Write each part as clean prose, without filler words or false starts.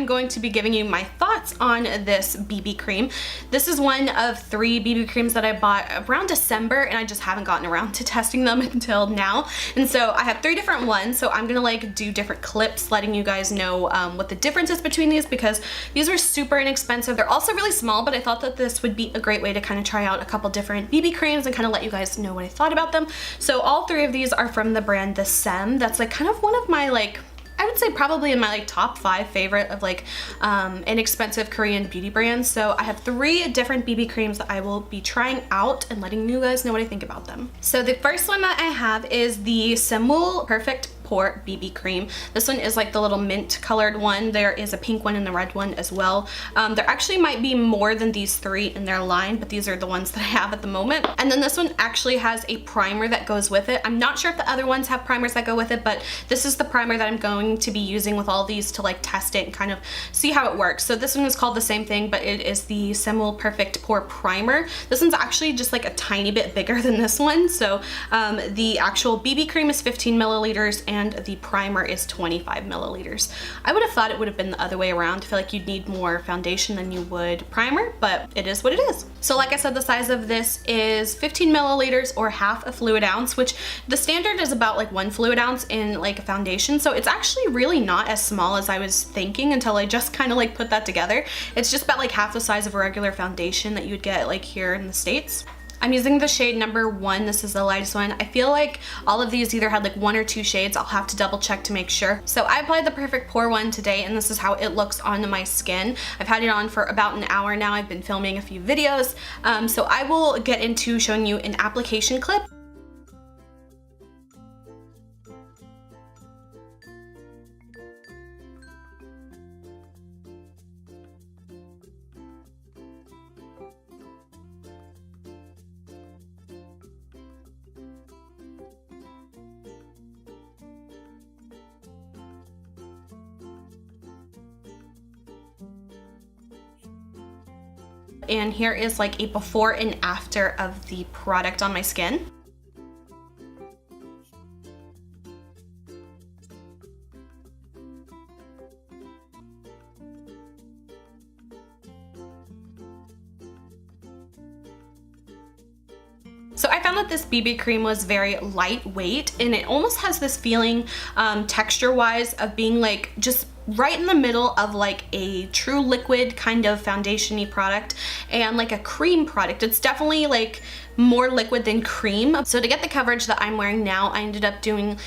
I'm going to be giving you my thoughts on this BB cream. This is one of 3 BB creams that I bought around December, and I just haven't gotten around to testing them until now. And so I have 3 different ones, so I'm gonna like do different clips letting you guys know what the difference is between these, because these are super inexpensive. They're also really small, but I thought that this would be a great way to kind of try out a couple different BB creams and kind of let you guys know what I thought about them. So all 3 of these are from the brand the Saem. That's like kind of one of my like, I would say probably in my like top 5 favorite of like inexpensive Korean beauty brands. So I have 3 different BB creams that I will be trying out and letting you guys know what I think about them. So the first one that I have is the Saemmul Perfect Pore BB cream. This one is like the little mint colored one. There is a pink one and the red one as well. There actually might be more than these 3 in their line, but these are the ones that I have at the moment. And then this one actually has a primer that goes with it. I'm not sure if the other ones have primers that go with it, but this is the primer that I'm going to be using with all these to like test it and kind of see how it works. So this one is called the same thing, but it is the Saemmul Perfect Pore Primer. This one's actually just like a tiny bit bigger than this one. So the actual BB cream is 15 milliliters and the primer is 25 milliliters. I would have thought it would have been the other way around. I feel like you'd need more foundation than you would primer, but it is what it is. So like I said, the size of this is 15 milliliters or half a fluid ounce, which the standard is about like 1 fluid ounce in like a foundation. So it's actually really not as small as I was thinking until I just kind of like put that together. It's just about like half the size of a regular foundation that you would get like here in the States. I'm using the shade number 1. This is the lightest one. I feel like all of these either had like 1 or 2 shades. I'll have to double check to make sure. So I applied the Perfect Pore one today, and this is how it looks on my skin. I've had it on for about an hour now. I've been filming a few videos. So I will get into showing you an application clip. And here is like a before and after of the product on my skin. So I found that this BB cream was very lightweight, and it almost has this feeling texture-wise of being like just right in the middle of like a true liquid kind of foundation-y product and like a cream product. It's definitely like more liquid than cream. So to get the coverage that I'm wearing now, I ended up doing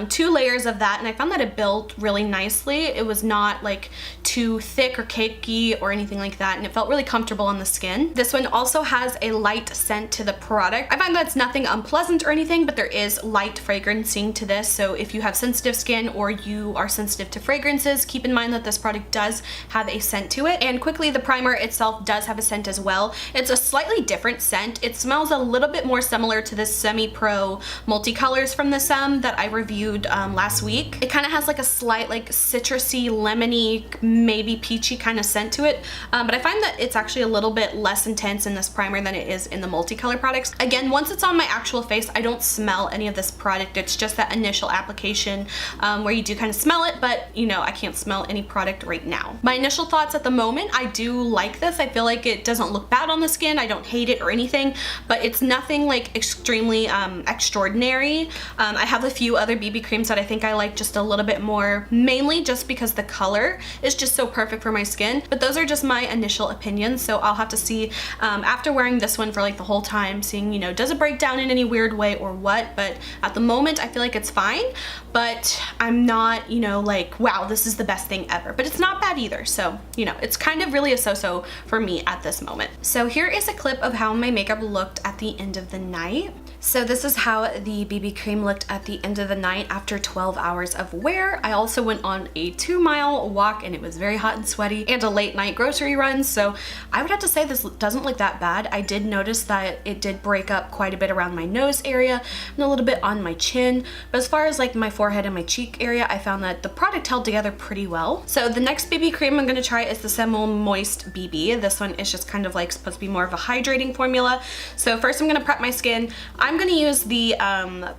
2 layers of that, and I found that it built really nicely. It was not like too thick or cakey or anything like that, and it felt really comfortable on the skin. This one also has a light scent to the product. I find that's nothing unpleasant or anything, but there is light fragrancing to this. So if you have sensitive skin or you are sensitive to fragrances, keep in mind that this product does have a scent to it. And quickly, the primer itself does have a scent as well. It's a slightly different scent. It smells a little bit more similar to this Semi-Pro Multicolors from the Saem that I reviewed last week. It kind of has like a slight like citrusy, lemony, maybe peachy kind of scent to it, but I find that it's actually a little bit less intense in this primer than it is in the multicolor products. Again, once it's on my actual face, I don't smell any of this product. It's just that initial application where you do kind of smell it, but you know, I can't smell any product right now. My initial thoughts at the moment, I do like this. I feel like it doesn't look bad on the skin. I don't hate it or anything, but it's nothing like extremely extraordinary. I have a few other BB creams that I think I like just a little bit more, mainly just because the color is just so perfect for my skin, but those are just my initial opinions. So I'll have to see after wearing this one for like the whole time, seeing, you know, does it break down in any weird way or what. But at the moment, I feel like it's fine, but I'm not, you know, like, wow, this is the best thing ever, but it's not bad either. So, you know, it's kind of really a so-so for me at this moment. So here is a clip of how my makeup looked at the end of the night. So this is how the BB cream looked at the end of the night after 12 hours of wear. I also went on a 2-mile walk, and it was very hot and sweaty, and a late night grocery run. So I would have to say this doesn't look that bad. I did notice that it did break up quite a bit around my nose area and a little bit on my chin. But as far as like my forehead and my cheek area, I found that the product held together pretty well. So the next BB cream I'm gonna try is the Saemmul Moist BB. This one is just kind of like supposed to be more of a hydrating formula. So first I'm gonna prep my skin. I'm gonna use the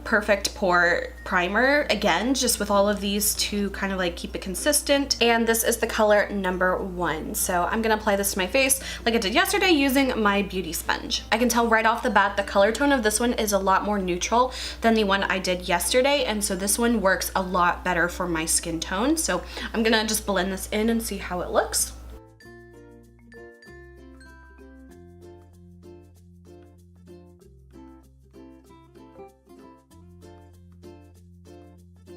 Perfect Pore primer again, just with all of these to kind of like keep it consistent. And this is the color number 1. So I'm gonna apply this to my face like I did yesterday using my beauty sponge. I can tell right off the bat the color tone of this one is a lot more neutral than the one I did yesterday, and so this one works a lot better for my skin tone. So I'm gonna just blend this in and see how it looks.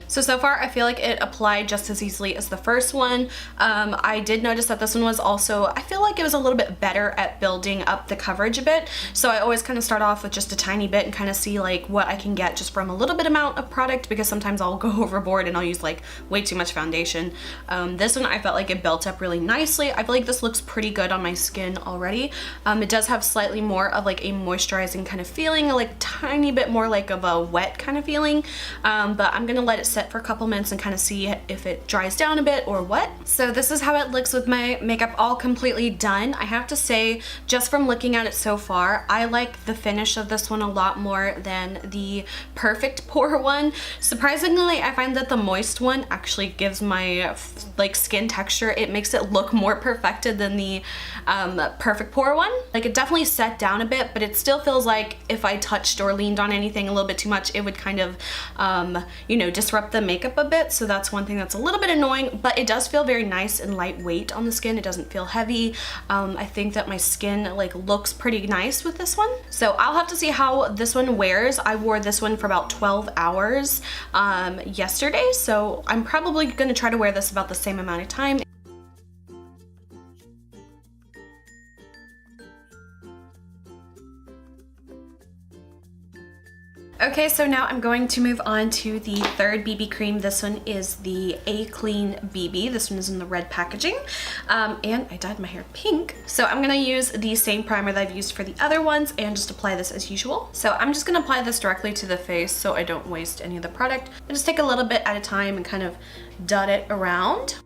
So far I feel like it applied just as easily as the first one. I did notice that this one was also, I feel like it was a little bit better at building up the coverage a bit. So I always kind of start off with just a tiny bit and kind of see like what I can get just from a little bit amount of product, because sometimes I'll go overboard and I'll use like way too much foundation. This one I felt like it built up really nicely. I feel like this looks pretty good on my skin already. It does have slightly more of like a moisturizing kind of feeling, like tiny bit more like of a wet kind of feeling, but I'm gonna let it set for a couple minutes and kind of see if it dries down a bit or what. So this is how it looks with my makeup all completely done. I have to say, just from looking at it so far, I like the finish of this one a lot more than the Perfect Pore one. Surprisingly, I find that the moist one actually gives my like skin texture, it makes it look more perfected than the Perfect Pore one. Like it definitely set down a bit, but it still feels like if I touched or leaned on anything a little bit too much, it would kind of you know, disrupt the makeup a bit. So that's one thing that's a little bit annoying, but it does feel very nice and lightweight on the skin. It doesn't feel heavy. I think that my skin like looks pretty nice with this one. So I'll have to see how this one wears. I wore this one for about 12 hours yesterday, so I'm probably gonna try to wear this about the same amount of time. Okay, so now I'm going to move on to the third BB cream. This one is the A Clean BB. This one is in the red packaging, and I dyed my hair pink. So I'm gonna use the same primer that I've used for the other ones and just apply this as usual. So I'm just gonna apply this directly to the face so I don't waste any of the product. I just take a little bit at a time and kind of dot it around.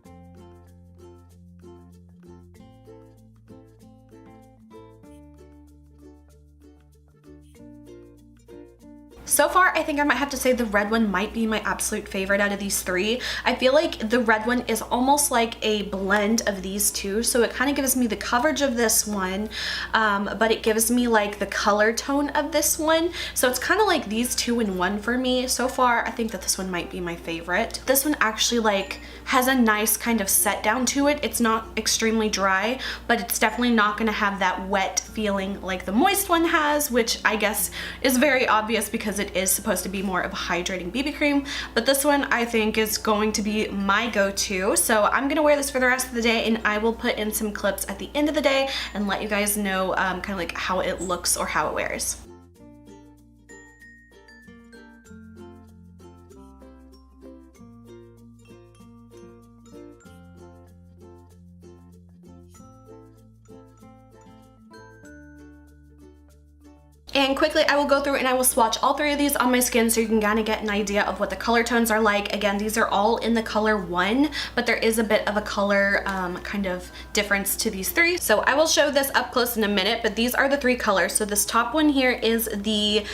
So far, I think I might have to say the red one might be my absolute favorite out of these three. I feel like the red one is almost like a blend of these two, so it kind of gives me the coverage of this one, but it gives me like the color tone of this one. So it's kind of like these two in one for me. So far, I think that this one might be my favorite. This one actually like has a nice kind of set down to it. It's not extremely dry, but it's definitely not gonna have that wet feeling like the moist one has, which I guess is very obvious because it is supposed to be more of a hydrating BB cream. But this one I think is going to be my go-to. So I'm gonna wear this for the rest of the day, and I will put in some clips at the end of the day and let you guys know kind of like how it looks or how it wears. And quickly, I will go through and I will swatch all three of these on my skin so you can kind of get an idea of what the color tones are like. Again, these are all in the color 1, but there is a bit of a color kind of difference to these three. So I will show this up close in a minute, but these are the three colors. So this top one here is the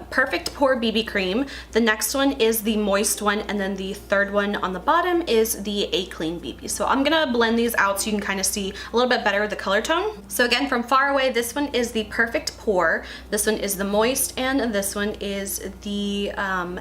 Perfect Pore BB Cream. The next one is the moist one, and then the third one on the bottom is the A Clean BB. So I'm gonna blend these out so you can kind of see a little bit better the color tone. So again, from far away, this one is the Perfect Pore. This one is the moist, and this one is the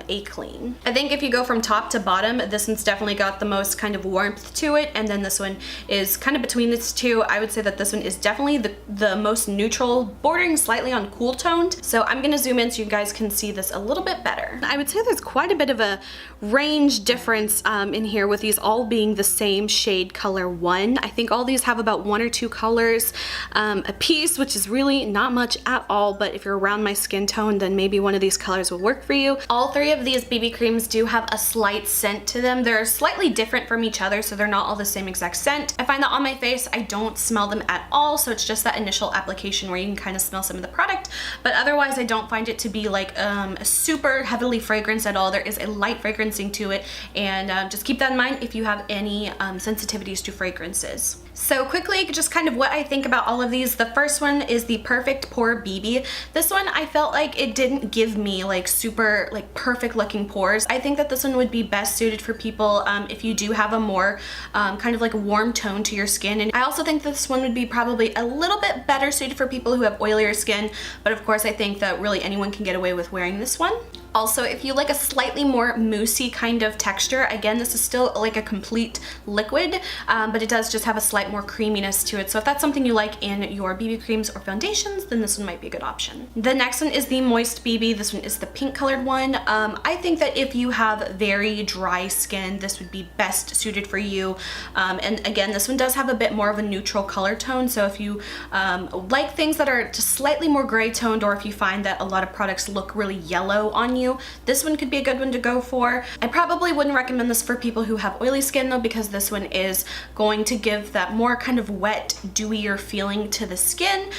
A Clean. I think if you go from top to bottom, this one's definitely got the most kind of warmth to it, and then this one is kind of between these two. I would say that this one is definitely the most neutral, bordering slightly on cool toned. So I'm gonna zoom in so you guys can see this a little bit better. I would say there's quite a bit of a range difference in here with these all being the same shade color 1. I think all these have about 1 or 2 colors a piece, which is really not much at all, but if you're around my skin tone, then maybe one of these colors will work for you. All three of these BB creams do have a slight scent to them. They're slightly different from each other, so they're not all the same exact scent. I find that on my face, I don't smell them at all, so it's just that initial application where you can kind of smell some of the product, but otherwise I don't find it to be like a super heavily fragrance at all. There is a light fragrancing to it, and just keep that in mind if you have any sensitivities to fragrances. So quickly, just kind of what I think about all of these. The first one is the Perfect Pore BB. This one, I felt like it didn't give me like super like perfect looking pores. I think that this one would be best suited for people if you do have a more kind of like warm tone to your skin. And I also think this one would be probably a little bit better suited for people who have oilier skin, but of course I think that really anyone can get away with wearing this one. Also, if you like a slightly more moussey kind of texture, again, this is still like a complete liquid, but it does just have a slight more creaminess to it. So if that's something you like in your BB creams or foundations, then this one might be a good option. The next one is the Moist BB. This one is the pink colored one. I think that if you have very dry skin, this would be best suited for you. And again, this one does have a bit more of a neutral color tone. So if you like things that are just slightly more gray toned, or if you find that a lot of products look really yellow on you, this one could be a good one to go for. I probably wouldn't recommend this for people who have oily skin though, because this one is going to give that more kind of wet, dewier feeling to the skin.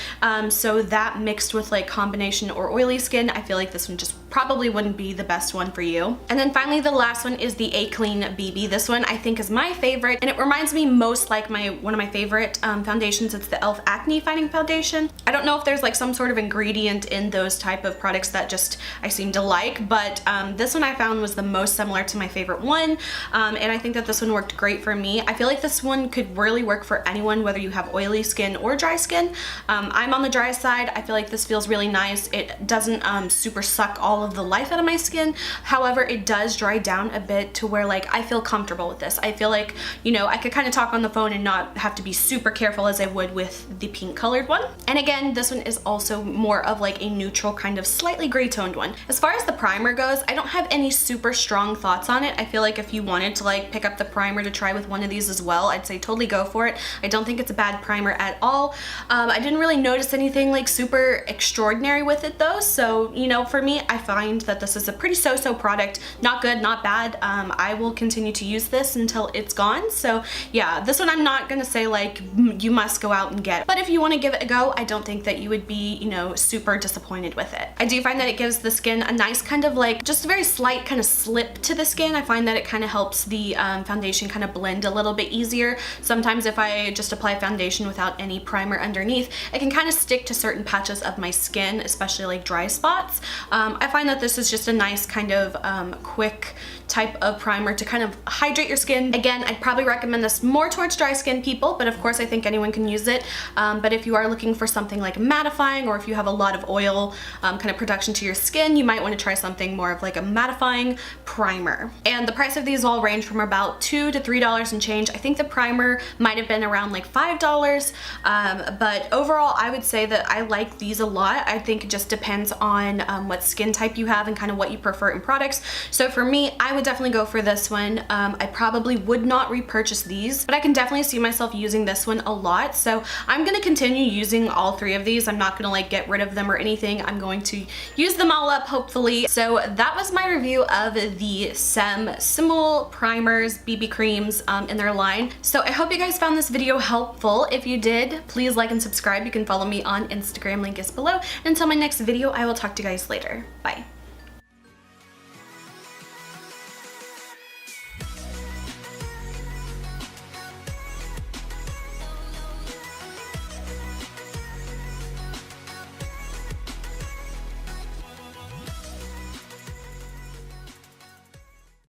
So that mixed with like combination or oily skin, I feel like this one just probably wouldn't be the best one for you. And then finally, the last one is the A Clean BB. This one I think is my favorite, and it reminds me most like one of my favorite foundations. It's the e.l.f. Acne Fighting Foundation. I don't know if there's like some sort of ingredient in those type of products that just I seem to like, but this one I found was the most similar to my favorite one, and I think that this one worked great for me. I feel like this one could really work for anyone, whether you have oily skin or dry skin. I'm on the dry side. I feel like this feels really nice. It doesn't super suck all of the life out of my skin. However, it does dry down a bit to where like I feel comfortable with this. I feel like, you know, I could kind of talk on the phone and not have to be super careful as I would with the pink colored one. And again, this one is also more of like a neutral kind of slightly gray toned one. As far as the primer goes, I don't have any super strong thoughts on it. I feel like if you wanted to like pick up the primer to try with one of these as well, I'd say totally go for it. I don't think it's a bad primer at all. I didn't really notice anything like super extraordinary with it though. So, you know, for me, I find that this is a pretty so-so product. Not good, not bad. I will continue to use this until it's gone. So yeah, this one I'm not gonna say like you must go out and get, but if you want to give it a go, I don't think that you would be, you know, super disappointed with it. I do find that it gives the skin a nice kind of like just a very slight kind of slip to the skin. I find that it kind of helps the foundation kind of blend a little bit easier. Sometimes if I just apply foundation without any primer underneath, it can kind of stick to certain patches of my skin, especially like dry spots. I find that this is just a nice kind of quick type of primer to kind of hydrate your skin. Again, I'd probably recommend this more towards dry skin people, but of course I think anyone can use it. But if you are looking for something like mattifying, or if you have a lot of oil kind of production to your skin, you might want to try something more of like a mattifying primer. And the price of these all range from about $2 to $3 and change. I think the primer might have been around like $5, but overall I would say that I like these a lot. I think it just depends on what skin type you have and kind of what you prefer in products. So for me, I would definitely go for this one. I probably would not repurchase these, but I can definitely see myself using this one a lot. So I'm going to continue using all three of these. I'm not going to like get rid of them or anything. I'm going to use them all up hopefully. So that was my review of the Saem Saemmul primers, BB creams in their line. So I hope you guys found this video helpful. If you did, please like and subscribe. You can follow me on Instagram, link is below. And until my next video, I will talk to you guys later. Bye.